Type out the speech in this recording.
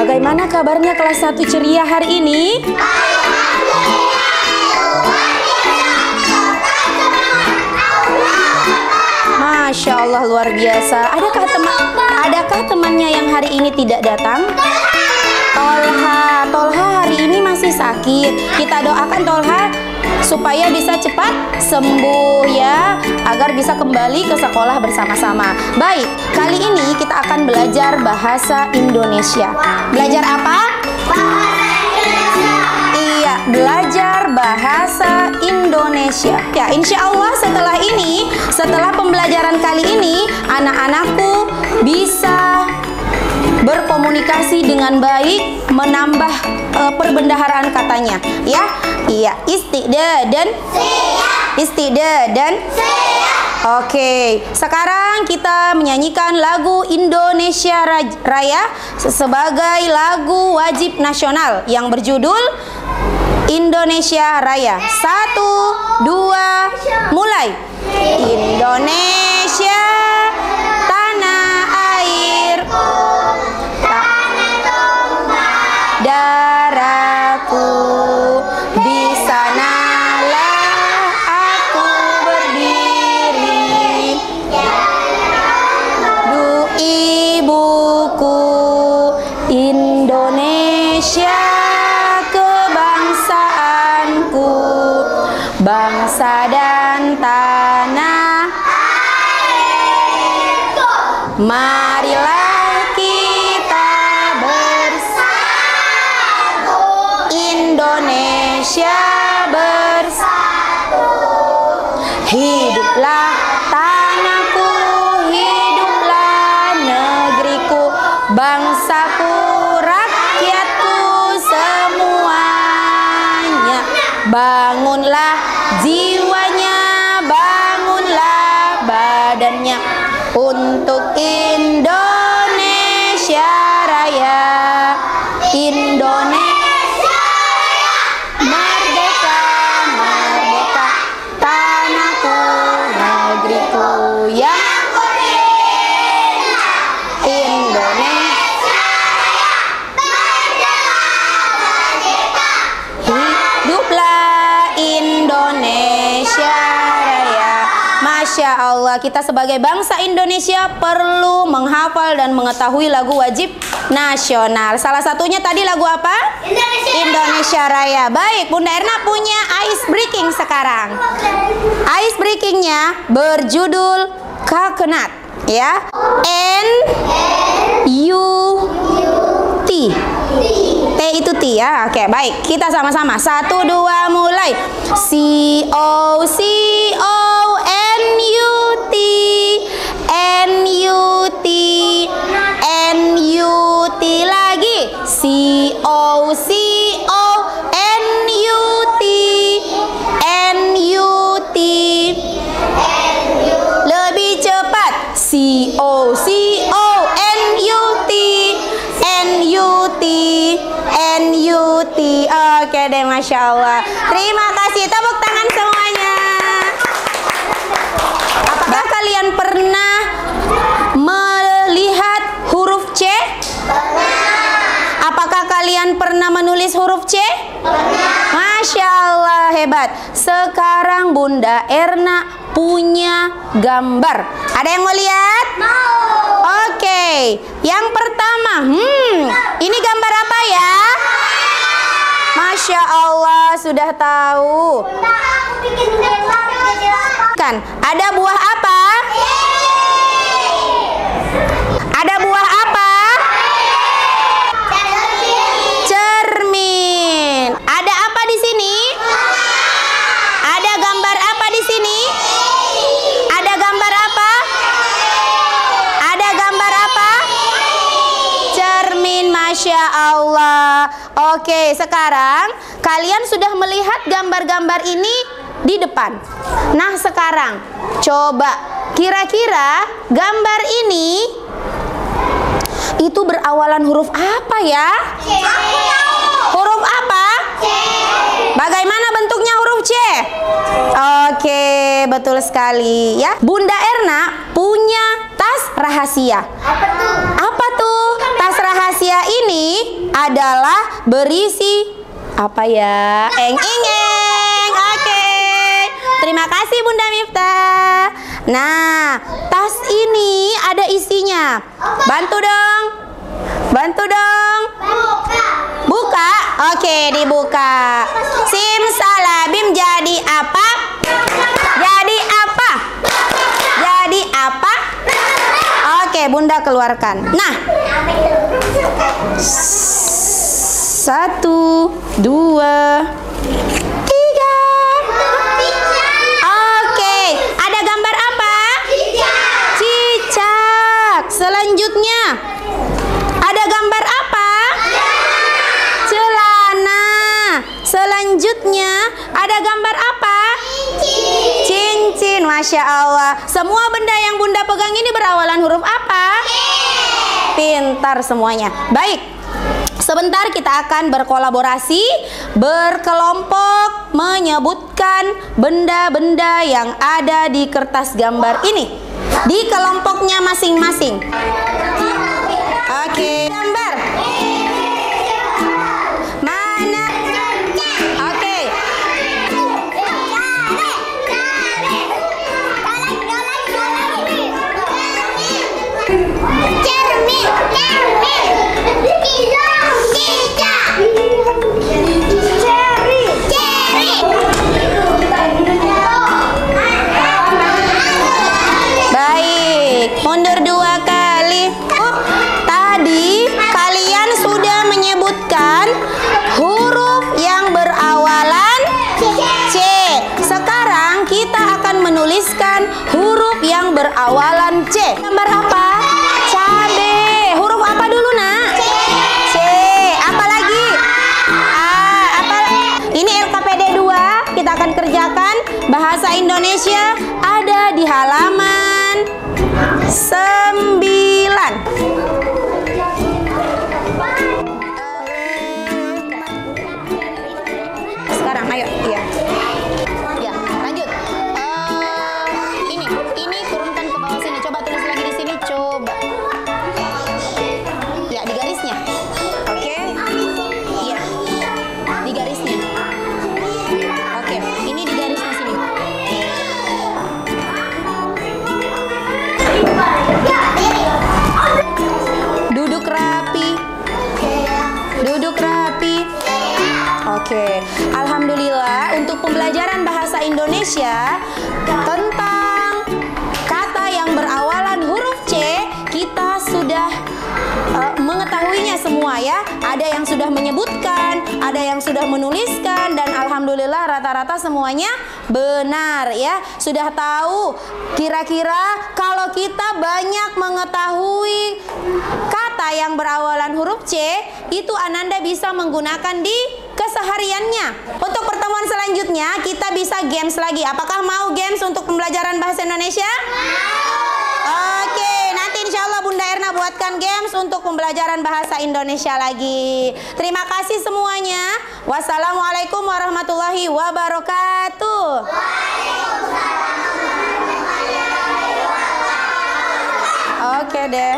Bagaimana kabarnya kelas 1 ceria hari ini? Masya Allah, luar biasa. Adakah temannya yang hari ini tidak datang? Tolha hari ini masih sakit. Kita doakan Tolha supaya bisa cepat sembuh ya, agar bisa kembali ke sekolah bersama-sama. Baik, kali ini kita akan belajar bahasa Indonesia. Belajar apa? Bahasa Indonesia. Iya, belajar bahasa Indonesia. Ya, insya Allah setelah pembelajaran kali ini, anak-anakku bisa berkomunikasi dengan baik, menambah perbendaharaan katanya, ya. Iya, istidadan. Istidadan. Oke, sekarang kita menyanyikan lagu Indonesia Raya sebagai lagu wajib nasional yang berjudul Indonesia Raya. 1, 2, mulai. Indonesia tanah airku, darahku, di sanalah aku berdiri. Du ibuku Indonesia, kebangsaanku, bangsa dan tanah airku. Marilah kita bersatu, Indonesia bersatu. Hiduplah tanahku, hiduplah negeriku, bangsaku, rakyatku semuanya. Bangunlah jiwanya, bangunlah badannya untuk Indonesia Raya. Indonesia Raya, merdeka, merdeka, tanahku, negeriku yang berdeka. Indonesia Raya, merdeka, merdeka, hiduplah Indonesia Raya. Masya Allah, kita sebagai bangsa Indonesia perlu menghafal dan mengetahui lagu wajib nasional. Salah satunya tadi lagu apa? Indonesia Raya. Baik, Bunda Erna punya ice breaking sekarang. Ice breakingnya berjudul Coconut, ya. N-U-T. T itu T ya. Oke, baik. Kita sama-sama. 1, 2, mulai. C-O-C-O-N-U-T. N-U-T. N-U-T lagi. C-O-C-O-N-U-T. N-U-T. Lebih cepat. C-O-C-O-N-U-T. N-U-T. N-U-T. Oke deh, Masya Allah. Terima kasih. Tepuk tangan semuanya. Apakah kalian pernah melihat huruf C? Apakah kalian pernah menulis huruf C? Masya Allah, hebat. Sekarang Bunda Erna punya gambar. Ada yang mau lihat? Oke, yang pertama, ini gambar apa ya? Masya Allah, sudah tahu. Kan, ada buah apa? Ada buah apa? Cermin. Ada apa di sini? Ada gambar apa di sini? Ada gambar apa? Ada gambar apa? Cermin, Masya Allah. Oke, sekarang kalian sudah melihat gambar-gambar ini di depan. Nah, sekarang coba kira-kira gambar ini itu berawalan huruf apa ya? C. Huruf apa? C. Bagaimana bentuknya huruf C? Oke, betul sekali ya. Bunda Erna punya tas rahasia. Apa tuh? Tas rahasia ini adalah berisi apa ya? Eng-eng. Oke. Terima kasih Bunda Miftah. Nah, tas ini ada isinya. Bantu dong. Bantu dong. Buka. Oke, dibuka. Simsalabim jadi apa? Jadi apa? Jadi apa? Oke, Bunda keluarkan. Nah. 1, 2, 3. Oke, ada gambar apa? Cicak. Selanjutnya ada gambar apa? Celana. Selanjutnya ada gambar apa? Cincin. Masya Allah. Semua benda yang Bunda pegang ini berawalan huruf apa? Pintar semuanya. Baik, sebentar kita akan berkolaborasi, berkelompok menyebutkan benda-benda yang ada di kertas gambar ini di kelompoknya masing-masing. Oke, gambar mana? Oke. Baik, mundur 2 kali. Tadi kalian sudah menyebutkan huruf yang berawalan C. Sekarang kita akan menuliskan huruf yang berawalan C. Gambar apa? Cabe. Huruf apa dulu, Nak? C. Apa lagi? A. Apa? Ini LKPD 2. Kita akan kerjakan. Bahasa Indonesia ada di halaman 9. Sekarang ayo, iya. Ya, lanjut. Ini turunkan ke bawah sini. Coba tulis lagi di sini, coba. Ya, di garisnya. Oke. Iya. Di garisnya. Oke, ini di garisnya sini. Duduk rapi. Duduk rapi. Oke, alhamdulillah untuk pembelajaran bahasa Indonesia tentang kata yang berawalan huruf C kita sudah mengetahuinya semua ya. Ada yang sudah menyebutkan, ada yang sudah menuliskan, dan alhamdulillah rata-rata semuanya benar ya. Sudah tahu kira-kira kalau kita banyak mengetahui kata yang berawalan huruf C, itu Ananda bisa menggunakan di kesehariannya. Untuk pertemuan selanjutnya kita bisa games lagi. Apakah mau games untuk pembelajaran bahasa Indonesia? Oke, nanti insya Allah Bunda Erna buatkan games untuk pembelajaran bahasa Indonesia lagi. Terima kasih semuanya. Wassalamualaikum warahmatullahi wabarakatuh. Oke deh.